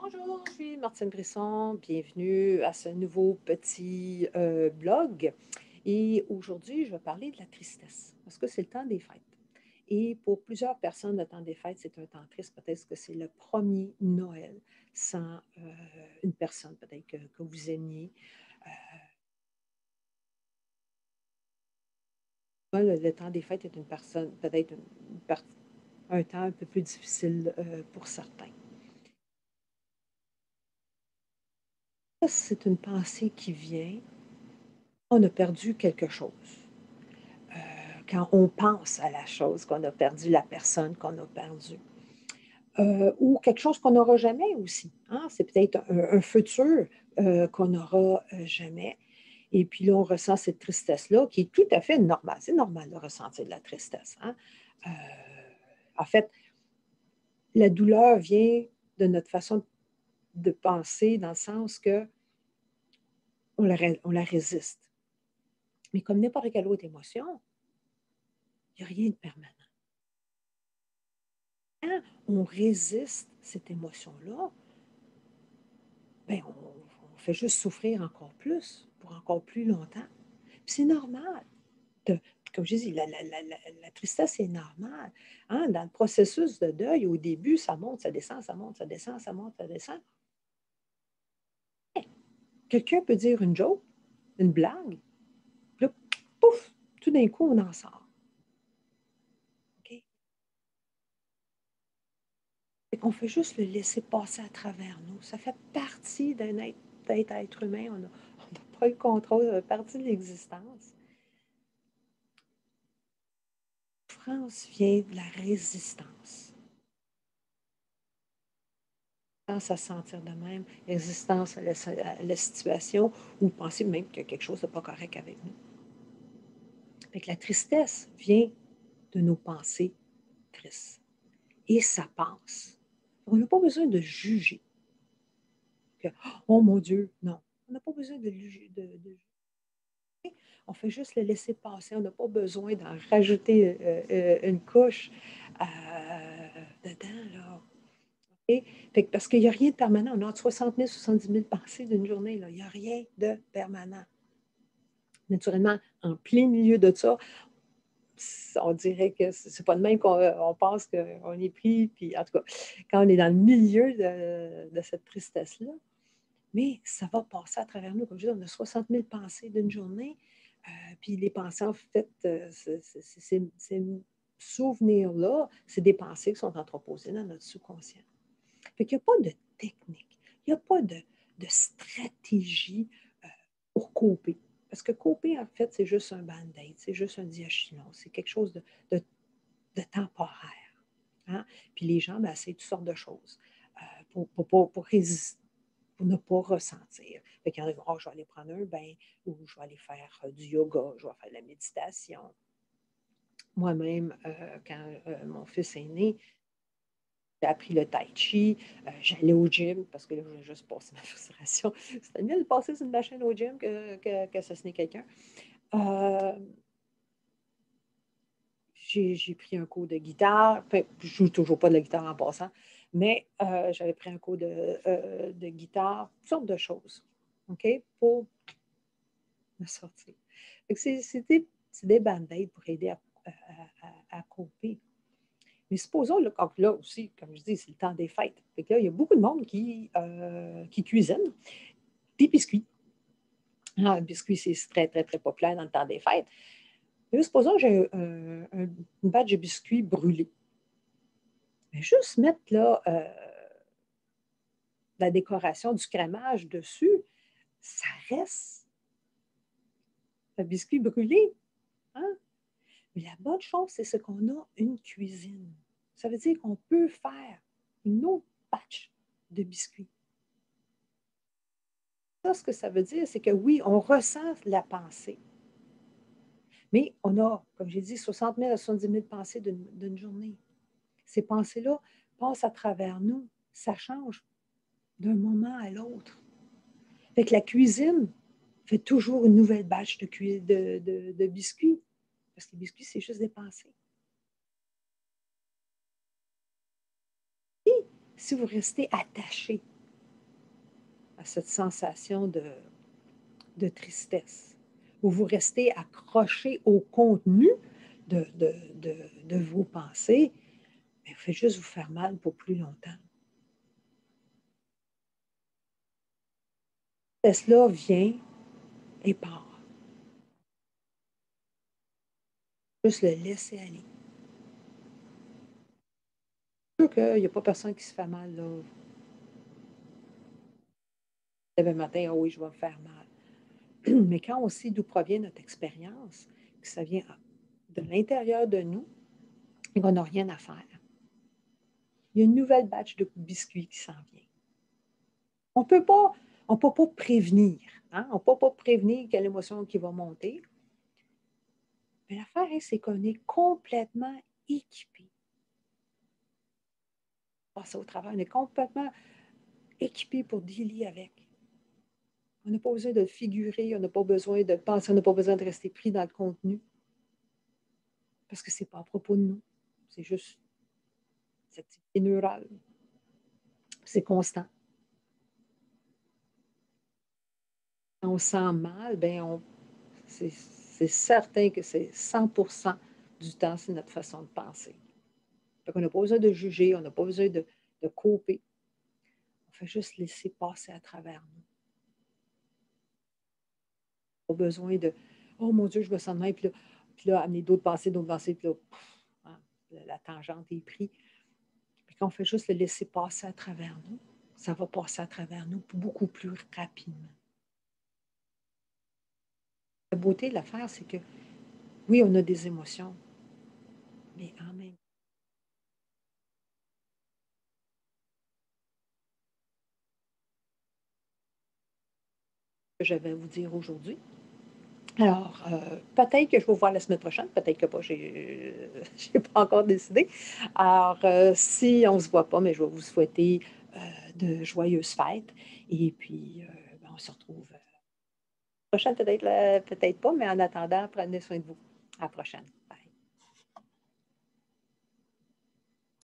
Bonjour, je suis Martine Brisson. Bienvenue à ce nouveau petit blog. Et aujourd'hui, je vais parler de la tristesse parce que c'est le temps des fêtes. Et pour plusieurs personnes, le temps des fêtes, c'est un temps triste. Peut-être que c'est le premier Noël sans une personne, peut-être que vous aimiez. Moi, le temps des fêtes est une personne, peut-être un temps un peu plus difficile pour certains. Ça, c'est une pensée qui vient. On a perdu quelque chose. Quand on pense à la chose qu'on a perdue, la personne qu'on a perdue. Ou quelque chose qu'on n'aura jamais aussi, hein. C'est peut-être un futur qu'on n'aura jamais. Et puis là, on ressent cette tristesse-là qui est tout à fait normale. C'est normal de ressentir de la tristesse, hein. Euh, En fait, la douleur vient de notre façon de penser dans le sens que on la résiste. Mais comme n'importe quelle autre émotion, il n'y a rien de permanent. Quand on résiste cette émotion-là, ben, on fait juste souffrir encore plus, pour encore plus longtemps. Puis c'est normal. De- Comme je dis, la tristesse est normale, hein. Dans le processus de deuil, au début, ça monte, ça descend, ça monte, ça descend, ça monte, ça descend. Quelqu'un peut dire une joke, une blague, puis là, pouf, tout d'un coup, on en sort. OK? Fait qu'on fait juste le laisser passer à travers nous. Ça fait partie d'être être humain. On n'a pas le contrôle, ça fait partie de l'existence. La souffrance vient de la résistance. À se sentir de même, résistance à la situation ou penser même qu'il y a quelque chose de pas correct avec nous. Fait que la tristesse vient de nos pensées tristes. Et ça passe. On n'a pas besoin de juger. Que, oh mon Dieu, non. On n'a pas besoin de juger. On fait juste le laisser passer. On n'a pas besoin d'en rajouter une couche dedans, là. Et, fait parce qu'il n'y a rien de permanent. On a entre 60 000 et 70 000 pensées d'une journée. Là. Il n'y a rien de permanent. Naturellement, en plein milieu de ça, on dirait que c'est pas de même qu'on pense qu'on est pris. Puis, en tout cas, quand on est dans le milieu de cette tristesse-là, mais ça va passer à travers nous. Comme je dis, on a 60 000 pensées d'une journée. Puis les pensées, en fait, ces souvenirs-là, c'est des pensées qui sont entreposées dans notre sous-conscient. Fait qu'il n'y a pas de technique, il n'y a pas de stratégie pour couper. Parce que couper, en fait, c'est juste un band-aid, c'est juste un diachylon, c'est quelque chose de, de temporaire. Hein? Puis les gens ben, essayent toutes sortes de choses pour résister, pour ne pas ressentir. Fait qu'il y en a qui vont, oh, je vais aller prendre un bain, ou je vais aller faire du yoga, je vais faire de la méditation. Moi-même, quand mon fils est né, j'ai appris le tai chi, j'allais au gym parce que là, je voulais juste passer ma frustration. C'était mieux de passer sur une machine au gym que assassiner quelqu'un. Euh, j'ai pris un cours de guitare. Enfin, je ne joue toujours pas de la guitare en passant, mais j'avais pris un cours de guitare, toutes sortes de choses, OK, pour me sortir. C'est des band-aids pour aider à couper. Mais supposons, là aussi, comme je dis, c'est le temps des fêtes. Fait que là, il y a beaucoup de monde qui cuisine des biscuits. Ah, le biscuit, c'est très, très, très populaire dans le temps des fêtes. Mais là, supposons que j'ai une batch de biscuits brûlés. Mais juste mettre là, la décoration du crémage dessus, ça reste un biscuit brûlé. Hein? Mais la bonne chose, c'est ce qu'on a une cuisine. Ça veut dire qu'on peut faire une autre batch de biscuits. Ça, ce que ça veut dire, c'est que oui, on ressent la pensée, mais on a, comme j'ai dit, 60 000 à 70 000 pensées d'une journée. Ces pensées-là passent à travers nous. Ça change d'un moment à l'autre. Fait que la cuisine fait toujours une nouvelle batch de biscuits. Parce que les biscuits, c'est juste des pensées. Et si vous restez attaché à cette sensation de tristesse, où vous restez accroché au contenu de vos pensées, mais vous faites juste vous faire mal pour plus longtemps. Cette tristesse-là vient et part. Juste le laisser aller. Je suis sûre qu'il n'y a pas personne qui se fait mal, là. Le matin, ah oui, je vais me faire mal. Mais quand on sait d'où provient notre expérience, que ça vient de l'intérieur de nous, on n'a rien à faire. Il y a une nouvelle batch de biscuits qui s'en vient. On peut pas, on peut pas prévenir. Hein? On ne peut pas prévenir quelle émotion qui va monter. Mais l'affaire, c'est qu'on est complètement équipé. Passer au travail, on est complètement équipé pour dealer avec. On n'a pas besoin de le figurer, on n'a pas besoin de penser, on n'a pas besoin de rester pris dans le contenu. Parce que ce n'est pas à propos de nous. C'est juste cette activité neurale. C'est constant. Quand on sent mal, ben c'est certain que c'est 100% du temps, c'est notre façon de penser. Donc, on n'a pas besoin de juger, on n'a pas besoin de couper. On fait juste laisser passer à travers nous. Pas besoin de oh mon Dieu, je me sens mal, puis là amener d'autres pensées, puis là, hein, la tangente est prise. Puis quand on fait juste le laisser passer à travers nous, ça va passer à travers nous beaucoup plus rapidement. La beauté de l'affaire, c'est que oui, on a des émotions, mais en même temps, que j'avais à vous dire aujourd'hui. Alors, peut-être que je vais vous voir la semaine prochaine, peut-être que pas, j'ai pas encore décidé. Alors, si on ne se voit pas, mais je vais vous souhaiter de joyeuses fêtes. Et puis, ben, on se retrouve la prochaine, peut-être pas, mais en attendant, prenez soin de vous. À la prochaine.